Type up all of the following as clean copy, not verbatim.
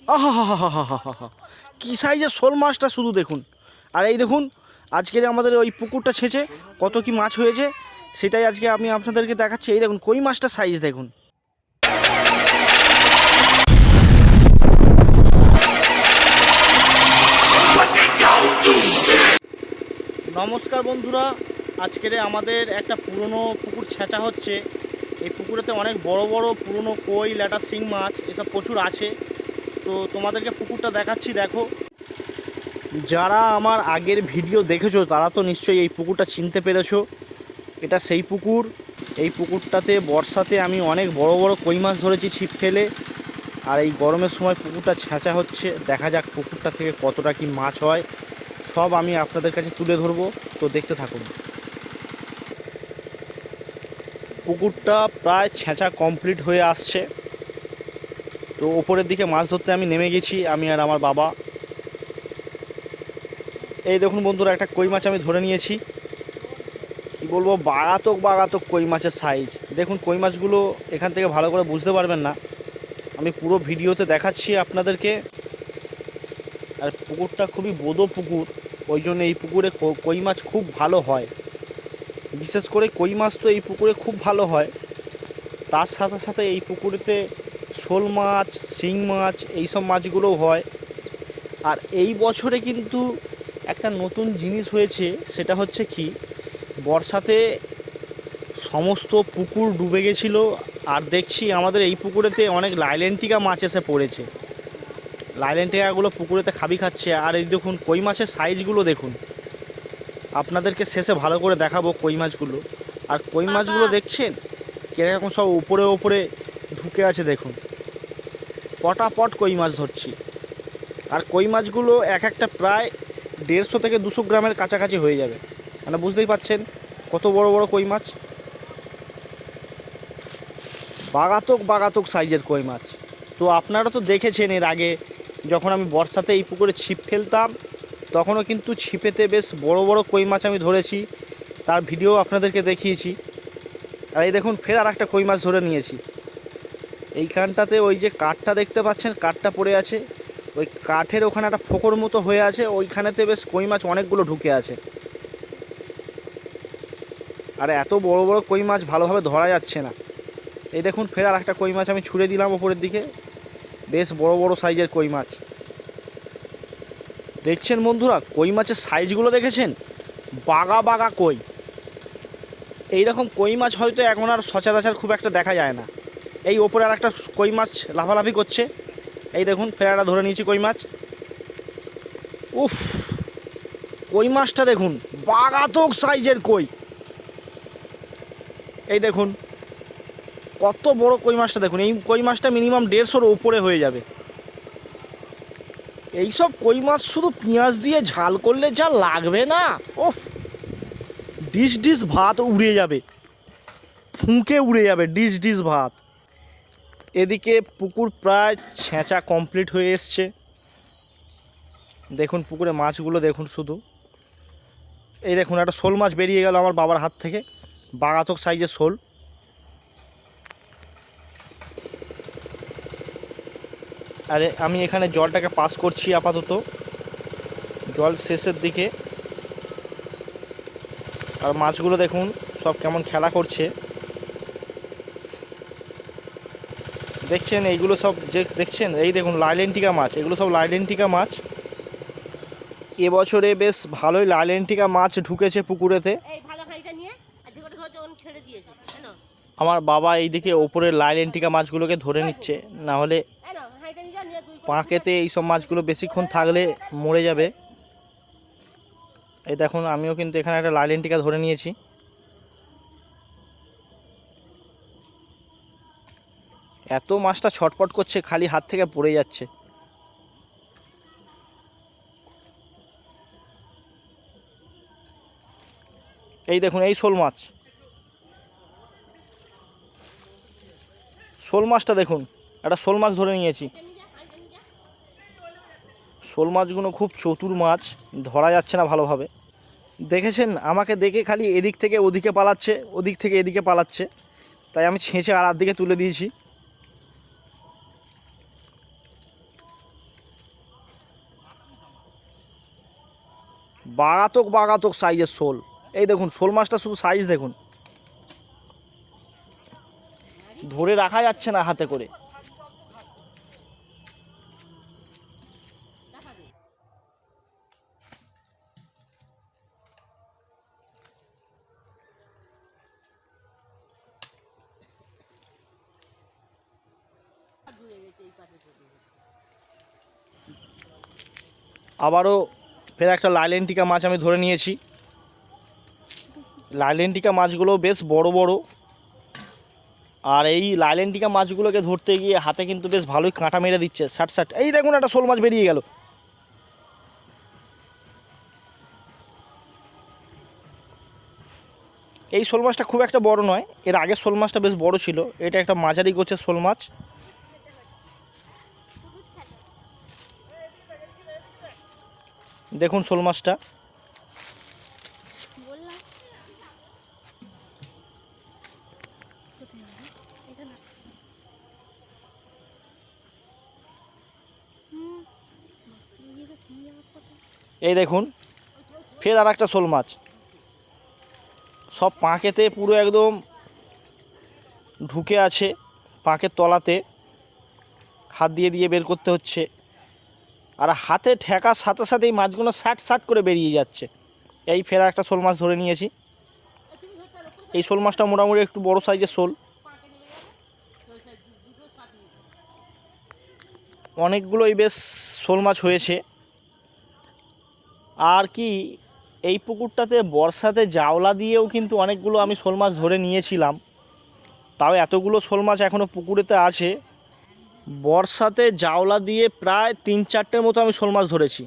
আহা হা হা হা হা হা, কী সাইজের শোল মাছটা শুধু দেখুন। আর এই দেখুন আজকের আমাদের ওই পুকুরটা ছেঁচে কত কি মাছ হয়েছে সেটাই আজকে আমি আপনাদেরকে দেখাচ্ছি। এই দেখুন কই মাছটার সাইজ দেখুন। নমস্কার বন্ধুরা, আজকের আমাদের একটা পুরনো পুকুর ছেঁচা হচ্ছে। এই পুকুরেতে অনেক বড় বড় পুরনো কই, ল্যাটা, শিং মাছ এসব প্রচুর আছে। তো তোমাদেরকে পুকুরটা দেখাচ্ছি, দেখো। যারা আমার আগের ভিডিও দেখেছো তারা তো নিশ্চয়ই এই পুকুরটা চিনতে পেরেছো। এটা সেই পুকুর। এই পুকুরটাতে বর্ষাতে আমি অনেক বড় বড় কই মাছ ধরেছি ছিপ ফেলে। আর এই গরমের সময় পুকুরটা ছেঁচা হচ্ছে, দেখা যাক পুকুরটা থেকে কতটা কি মাছ হয় সব আমি আপনাদের কাছে তুলে ধরবো। তো দেখতে থাকুন। পুকুরটা প্রায় ছেঁচা কমপ্লিট হয়ে আসছে। তো ওপরের দিকে মাছ ধরতে আমি নেমে গেছি, আমি আর আমার বাবা। এই দেখুন বন্ধুরা, একটা কই মাছ আমি ধরে নিয়েছি। কি বলবো, বাগাতক বাগাতক কই মাছের সাইজ দেখুন। কই মাছগুলো এখান থেকে ভালো করে বুঝতে পারবেন না, আমি পুরো ভিডিওতে দেখাচ্ছি আপনাদেরকে। আর পুকুরটা খুবই বোদো পুকুর, ওই জন্য এই পুকুরে কই মাছ খুব ভালো হয়। বিশেষ করে কই মাছ তো এই পুকুরে খুব ভালো হয়। তার সাথে সাথে এই পুকুরেতে শোল মাছ, শিং মাছ, এইসব মাছগুলোও হয়। আর এই বছরে কিন্তু একটা নতুন জিনিস হয়েছে, সেটা হচ্ছে কি, বর্ষাতে সমস্ত পুকুর ডুবে গেছিলো। আর দেখছি আমাদের এই পুকুরেতে অনেক লাইলেন্টিকা মাছ এসে পড়েছে। লাইলেন্টিকাগুলো পুকুরেতে খাবি খাচ্ছে। আর এই দেখুন কই মাছের সাইজগুলো দেখুন, আপনাদেরকে শেষে ভালো করে দেখাবো কই মাছগুলো। আর কই মাছগুলো দেখছেন কীরকম সব উপরে উপরে ঢুকে আছে, দেখুন পটাপট কই মাছ ধরছি। আর কই মাছগুলো এক একটা প্রায় 150 থেকে 200 গ্রামের কাছাকাছি হয়ে যাবে। মানে বুঝতেই পাচ্ছেন কত বড় বড় কই মাছ, বাগাতক বাগাতক সাইজের কই মাছ। তো আপনারা তো দেখেছেন এর আগে যখন আমি বর্ষাতে এই পুকুরে ছিপ ফেলতাম, তখনও কিন্তু ছিপেতে বেশ বড় বড় কই মাছ আমি ধরেছি, তার ভিডিও আপনাদেরকে দেখিয়েছি। আর এই দেখুন ফের আর একটা কই মাছ ধরে নিয়েছি। এইখানটাতে ওই যে কাঠটা দেখতে পাচ্ছেন, কাঠটা পড়ে আছে, ওই কাঠের ওখানে একটা ফোকর মতো হয়ে আছে, ওইখানেতে বেশ কই মাছ অনেকগুলো ঢুকে আছে। আর এত বড় বড় কই মাছ ভালোভাবে ধরা যাচ্ছে না। এই দেখুন ফের আর একটা কই মাছ আমি ছুঁড়ে দিলাম ওপরের দিকে, বেশ বড় বড় সাইজের কই মাছ। দেখছেন বন্ধুরা কই মাছের সাইজগুলো দেখেছেন, বাগা বাগা কই। এই রকম কই মাছ হয়তো এখন আর সচরাচর খুব একটা দেখা যায় না। এই ওপরে আর একটা কই মাছ লাফালাফি করছে, এই দেখুন ফের একটা ধরে নিয়েছি কই মাছ। উফ, কই মাছটা দেখুন, বাগাতক সাইজের কই। এই দেখুন কত বড় কই মাছটা দেখুন। এই কই মাছটা মিনিমাম 150-র উপরে হয়ে যাবে। এইসব কই মাছ শুধু পেঁয়াজ দিয়ে ঝাল করলে যা লাগবে না, ওফ, ডিশ ডিশ ভাত উড়ে যাবে, ফুঁকে উড়ে যাবে ডিশ ডিশ ভাত। এদিকে পুকুর প্রায় ছেঁচা কমপ্লিট হয়ে এসছে। দেখুন পুকুরে মাছগুলো দেখুন শুধু। এই দেখুন একটা শোল মাছ বেরিয়ে গেল আমার বাবার হাত থেকে, বাগাতক সাইজের শোল। আরে আমি এখানে জলটাকে পাস করছি আপাতত, জল শেষের দিকে। আর মাছগুলো দেখুন সব কেমন খেলা করছে, দেখছেন এইগুলো সব যে দেখছেন, এই দেখুন লাইলেন্টিকা মাছ, এগুলো সব লাইলেন্টিকা মাছ। এবছরে বেশ ভালোই লাইলেন্টিকা মাছ ঢুকেছে পুকুরেতে। আমার বাবা এইদিকে ওপরের লাইলেন্টিকা মাছগুলোকে ধরে নিচ্ছে, না হলে পাঁকেতে এইসব মাছগুলো বেশিক্ষণ থাকলে মরে যাবে। এই দেখুন আমিও কিন্তু এখানে একটা লাইলেন্টিকা ধরে নিয়েছি। এত মাছটা ছটপট করছে, খালি হাত থেকে পড়ে যাচ্ছে। এই দেখুন এই শোল মাছ, শোল মাছটা দেখুন, একটা শোল মাছ ধরে নিয়েছি। শোল মাছগুলো খুব চতুর মাছ, ধরা যাচ্ছে না ভালোভাবে। দেখেছেন আমাকে দেখে খালি এদিক থেকে ওদিকে পালাচ্ছে, ওদিক থেকে এদিকে পালাচ্ছে, তাই আমি ছেঁচে আর দিকে তুলে দিয়েছি। বাগাতক বাগাতক সাইজের শোল। এই দেখুন শোল মাছটা শুধু সাইজ দেখুন, ধরে রাখা যাচ্ছে না হাতে করে। আবারও ফের একটা লাইলেন্টিকা মাছ আমি ধরে নিয়েছি। লাইলেন্টিকা মাছগুলো বেশ বড় বড়, আর এই লাইলেন্টিকা মাছগুলোকে ধরতে গিয়ে হাতে কিন্তু বেশ ভালোই কাঁটা মেরে দিচ্ছে ষাট ষাট। এই দেখুন একটা শোল মাছ বেরিয়ে গেল। এই শোল মাছটা খুব একটা বড় নয়, এর আগের শোল মাছটা বেশ বড় ছিল। এটা একটা মাঝারি গোছের শোল মাছ। দেখুন শোল মাছটা। এই দেখুন ফের আর একটা শোল মাছ, সব পাঁকেতে পুরো একদম ঢুকে আছে, পাঁকের তলাতে হাত দিয়ে দিয়ে বের করতে হচ্ছে, আর হাতে ঠেকার সাথে সাথে এই মাছগুলো ষাট ষাট করে বেরিয়ে যাচ্ছে। এই ফের একটা শোল মাছ ধরে নিয়েছি। এই শোল মাছটা মোটামুটি একটু বড় সাইজের শোল। অনেকগুলোই বেশ শোল মাছ হয়েছে। আর কি এই পুকুরটাতে বর্ষাতে জাওলা দিয়েও কিন্তু অনেকগুলো আমি শোল মাছ ধরে নিয়েছিলাম, তাও এতগুলো শোল মাছ এখনও পুকুরেতে আছে। বর্ষাতে জাওলা দিয়ে প্রায় 3-4টের মতো আমি শোল মাছ ধরেছি।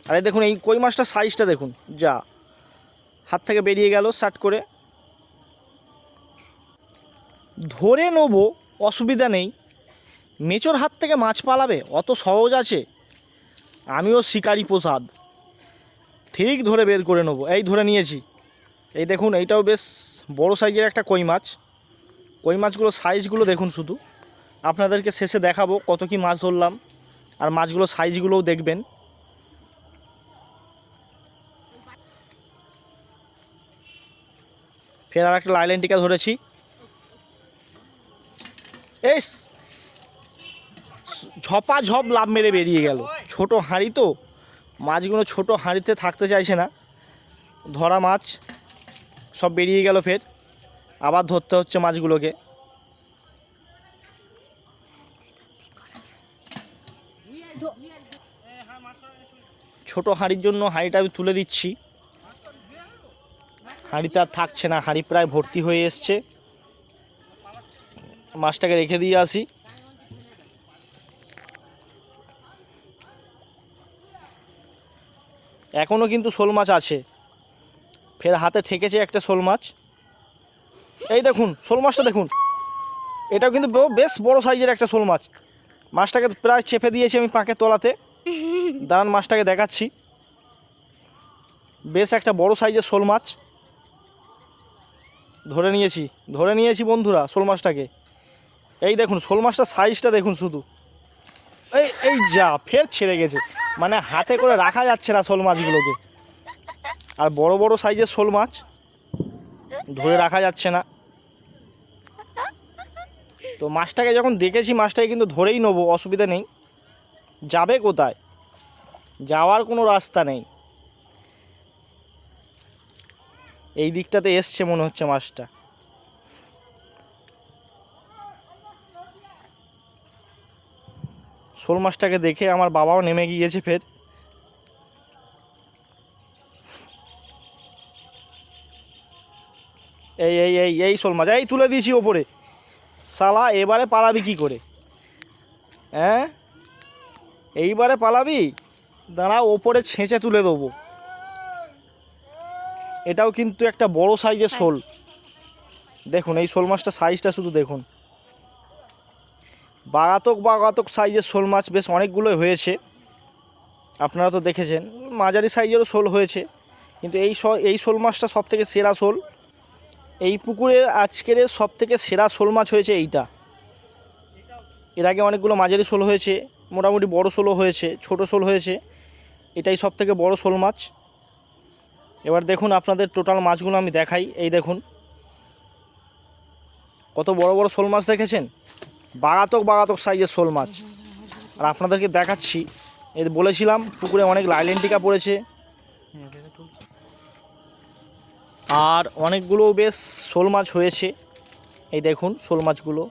আরে দেখুন এই কই মাছটার সাইজটা দেখুন, যা হাত থেকে বেরিয়ে গেল শার্ট করে। ধরে নেবো অসুবিধা নেই, মেচোর হাত থেকে মাছ পালাবে অত সহজ আছে? আমিও শিকারি প্রসাদ, ঠিক ধরে বের করে নেবো। এই ধরে নিয়েছি। এই দেখুন এইটাও বেশ বড় সাইজের একটা কই মাছ। কই মাছগুলো সাইজগুলো দেখুন, শুধু আপনাদেরকে শেষে দেখাবো কত কি মাছ ধরলাম, আর মাছগুলো সাইজগুলোও দেখবেন। ফের আর একটা লাইলেন্টিকা ধরেছি। এই ঝপাঝপ লাভ মেরে বেরিয়ে গেল। ছোট হাঁড়ি তো, মাছগুলো ছোট হাঁড়িতে থাকতে চাইছে না, ধরা মাছ সব বেরিয়ে গেল। ফের আবার ধরতে হচ্ছে মাছগুলোকে। ছোট হাঁড়ির জন্য হাঁড়িটা আমি তুলে দিচ্ছি, হাঁড়িতে আর থাকছে না, হাঁড়ি প্রায় ভর্তি হয়ে এসছে। মাছটাকে রেখে দিয়ে আসি। এখনও কিন্তু শোল মাছ আছে। ফের হাতে ঠেকেছে একটা শোল মাছ। এই দেখুন শোল মাছটা দেখুন, এটাও কিন্তু বেশ বড় সাইজের একটা শোল মাছ। মাছটাকে প্রায় চেপে দিয়েছি আমি পাঁকের তলাতে। দাঁড়ান মাছটাকে দেখাচ্ছি। বেশ একটা বড় সাইজের শোল মাছ ধরে নিয়েছি বন্ধুরা শোল মাছটাকে। এই দেখুন শোল মাছটার সাইজটা দেখুন শুধু। এই এই যা ফের ছেড়ে গেছে, মানে হাতে করে রাখা যাচ্ছে না শোল মাছগুলোকে। আর বড় বড় সাইজের শোল মাছ ধরে রাখা যাচ্ছে না। তো মাছটাকে যখন দেখেছি, মাছটাকে কিন্তু ধরেই নেবো, অসুবিধা নেই। যাবে কোথায়? যাওয়ার কোনো রাস্তা নেই। এই দিকটাতে এসছে মনে হচ্ছে মাছটা। শোল মাছটাকে দেখে আমার বাবাও নেমে গিয়েছে ফের। এই এই এই এই শোল মাছ এই তুলে দিয়েছি ওপরে। শালা এবারে পালাবি কি করে? হ্যাঁ এইবারে পালাবি? দাঁড়া ওপরে ছেঁচে তুলে দেবো। এটাও কিন্তু একটা বড় সাইজের শোল। দেখুন এই শোল মাছটা সাইজটা শুধু দেখুন। বাগাতক সাইজের শোল মাছ বেশ অনেকগুলোই হয়েছে, আপনারা তো দেখেছেন। মাঝারি সাইজেরও শোল হয়েছে, কিন্তু এই শোল মাছটা সবথেকে সেরা শোল। এই পুকুরের আজকের সবথেকে সেরা শোল মাছ হয়েছে এইটা। এর আগে অনেকগুলো মাঝারি শোল হয়েছে, মোটামুটি বড় শোলও হয়েছে, ছোট শোল হয়েছে। এটাই সবথেকে বড় শোল মাছ। এবার দেখুন আপনাদের টোটাল মাছগুলো আমি দেখাই। এই দেখুন কত বড় বড় শোল মাছ দেখেছেন, বাগাতক বাগাতক সাইজের শোল মাছ। আর আপনাদেরকে দেখাচ্ছি, এই বলেছিলাম পুকুরে অনেক লাইলেন্টিকা পড়েছে, আর অনেকগুলো বেশ শোল মাছ হয়েছে। এই দেখুন শোল মাছগুলো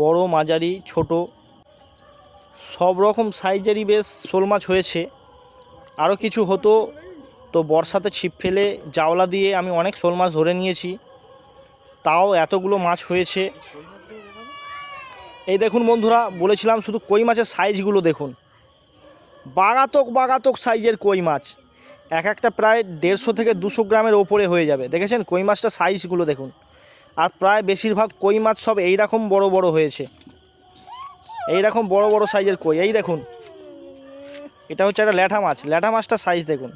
বড়, মাঝারি, ছোট সব রকম সাইজেরই বেশ শোল মাছ হয়েছে। আরও কিছু হতো তো বর্ষাতে ছিপ ফেলে জাওলা দিয়ে আমি অনেক শোল মাছ ধরে নিয়েছি, তাও এতগুলো মাছ হয়েছে। এই দেখুন বন্ধুরা, বলেছিলাম শুধু কই মাছের সাইজগুলো দেখুন, বাগাতক বাগাতক সাইজের কই মাছ, এক একটা প্রায় 150 থেকে 200 গ্রামের ওপরে হয়ে যাবে। দেখেছেন কই মাছটা সাইজগুলো দেখুন, আর প্রায় বেশিরভাগ কই মাছ সব এই রকম বড় বড় হয়েছে, এই রকম বড় বড় সাইজের কই। এই দেখুন এটা হচ্ছে একটা ল্যাঠা মাছ, ল্যাঠা মাছটা সাইজ দেখুন,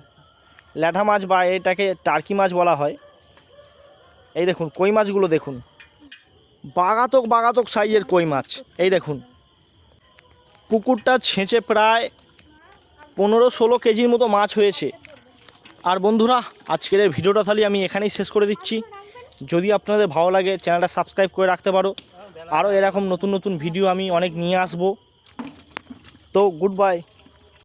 ল্যাঠা মাছ বা এটাকে টার্কি মাছ বলা হয়। এই দেখুন কই মাছগুলো দেখুন, বাগাতক বাগাতক সাইজের কই মাছ। এই দেখুন পুকুরটা ছেঁচে প্রায় 15-16 কেজির মতো মাছ হয়েছে। আর বন্ধুরা আজকের এই ভিডিওটা তাহলে আমি এখানেই শেষ করে দিচ্ছি। যদি আপনাদের ভালো লাগে চ্যানেলটা সাবস্ক্রাইব করে রাখতে পারো, আরও এরকম নতুন নতুন ভিডিও আমি অনেক নিয়ে আসবো। তো গুড বাই।